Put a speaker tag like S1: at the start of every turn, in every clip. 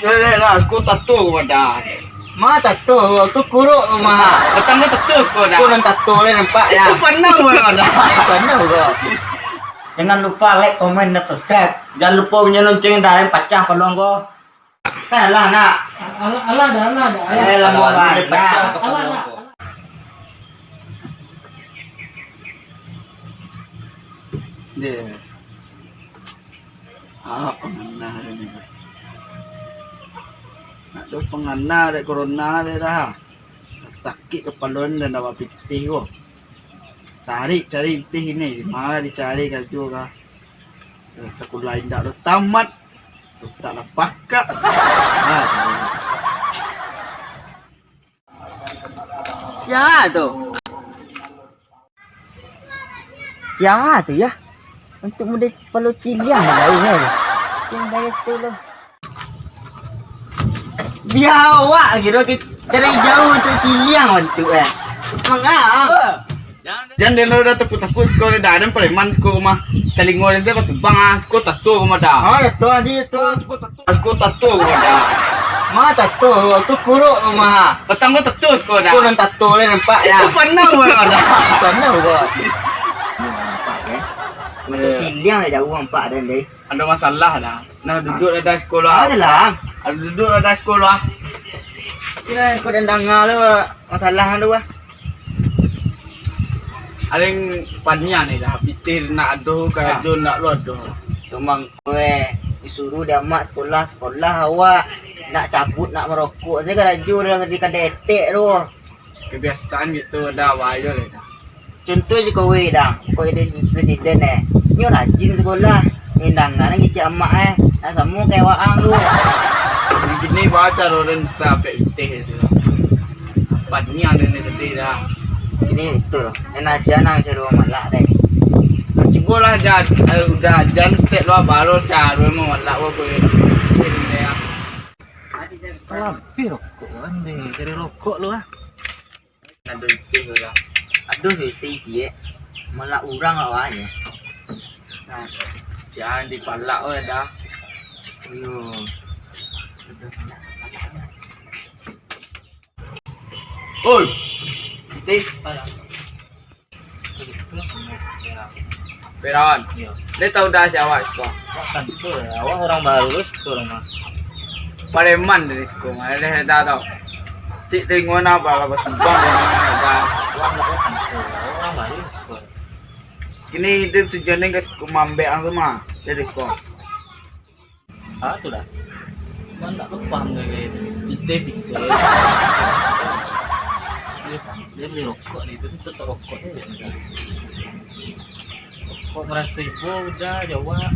S1: Lah, aku tato ko dah.
S2: Ma tato, aku kuruk mah.
S1: Petang ko tato ko dah.
S2: Aku non tato le nampak ya.
S1: Itu panau mo dah.
S2: Karena kok. Jangan lupa like, komen, dan subscribe. Jangan lupa punya lonceng dah yang pecah peluang kok. Kan lah nak.
S3: Alah dah.
S2: Lah mau ada pecah.
S3: Alah.
S1: Dia. Pengana ni. Ada pengana ada corona dia dah. Sakit kepala dan dapat pitih ko. Cari pitih ini. Mana dicari kalau tu kah? Sekolah indah dah tamat. Tak nak pakak.
S2: Siapa tu? Siapa tu ya? Untuk muda perlu ciliang dah ini. Yang bayar setulung. Biar awak kira dari jauh untuk ciliang untuk Mengapa?
S1: Jangan dia dah tepuk-tepuk sekolah dah ada preman sekolah mah. Telingo dia tu bang sekolah tato ko mah dah.
S2: Oh ya tu aja tu.
S1: Sekolah tato ko dah.
S2: Ma tato, aku kuruk mah.
S1: Petang ko tato sekolah dah.
S2: Aku non tato le nampak ya.
S1: Itu panau mo dah.
S2: Karena kok. Nampak ya. Macam ciliang dah jauh nampak dah ni.
S1: Ada masalah dah. Nah duduk ada sekolah.
S2: Ada lah.
S1: Ada duduk ada sekolah.
S2: Kira kau dah dengar lu masalah lu ah.
S1: Ada yang panjang ni dah. Pitir nak aduh, kaju nak lu aduh.
S2: Memang kowe disuruh dia mak sekolah awak nak cabut nak merokok. Saya kan jujur dengan ketika detek tu.
S1: Kebiasaan gitu dah wayo le dah.
S2: Contoh je kowe dah. Kowe jadi presiden Nyo rajin sekolah. Nindangan ngicik emak nak semua kayak waang lu.
S1: Begini baca orang sampai pitih tu. Panjang ni tadi dah.
S2: Ini itu loh. Enak aja nang seru malak deh.
S1: Cuba lah udah jan step lu baru cara mau malak wo kowe. Ini ya.
S3: Tapi rokok kan deh, cari rokok lu ah.
S1: Aduh itu dah.
S2: Aduh sisi dia. Malak orang awaknya.
S1: Nah, jangan dipalak we dah.
S2: Ayo.
S1: Oi. Teh. Perawan. Dia tahu dah siapa sekolah.
S3: Kan tu awak orang baru tu mah.
S1: Pareman dari sekolah. Ada dah tahu. Cik tengok apa lah sumbang dah.
S3: Orang baru.
S1: Kini itu tujuannya ke sekolah mambek ang mah. Jadi sekolah.
S3: Ah tu dah. Mana tak paham dengan pite. Dia beli rokok ni tu tetap rokok dia. Rokok merasa ibu udah jawab.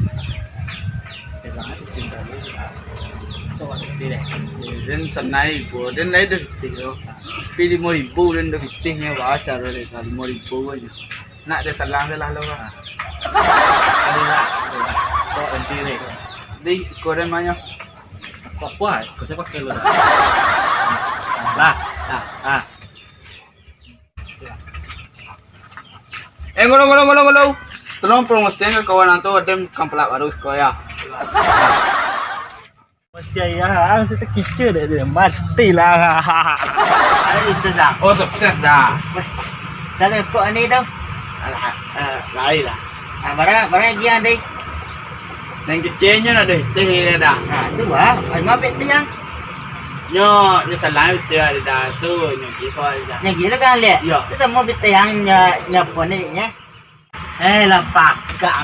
S3: Saya nak cinta dia. Coba dia.
S1: Dan senai ibu, dan lain dah fitih. Pilih 5,000 dan dah fitihnya baca oleh 5,000 aja. Nak dia salang dah lalu lah.
S3: Ada lah. Kau nanti ni.
S1: Di koren mana?
S3: Kau buat, kau saya pakai lu. Lah.
S1: Ngolo. Tolong promosikan ke kawan antu ada kampelak baru sekolah.
S3: Masih ya, saya terkicau dia matilah.
S2: Ada sukses dah.
S1: Oh sukses dah.
S2: Saya kok ni tau.
S1: Lain lah.
S2: Barang dia deh.
S1: Yang kecilnya ada teh dia dah.
S2: Tu ah, ai mabek tiang.
S1: Nyo salang itu ada dah tu nyo kiko dah.
S2: Yang gila kan lihat.
S1: Ya.
S2: Tu semua bitiang nya pon ni nya. Lah pakak.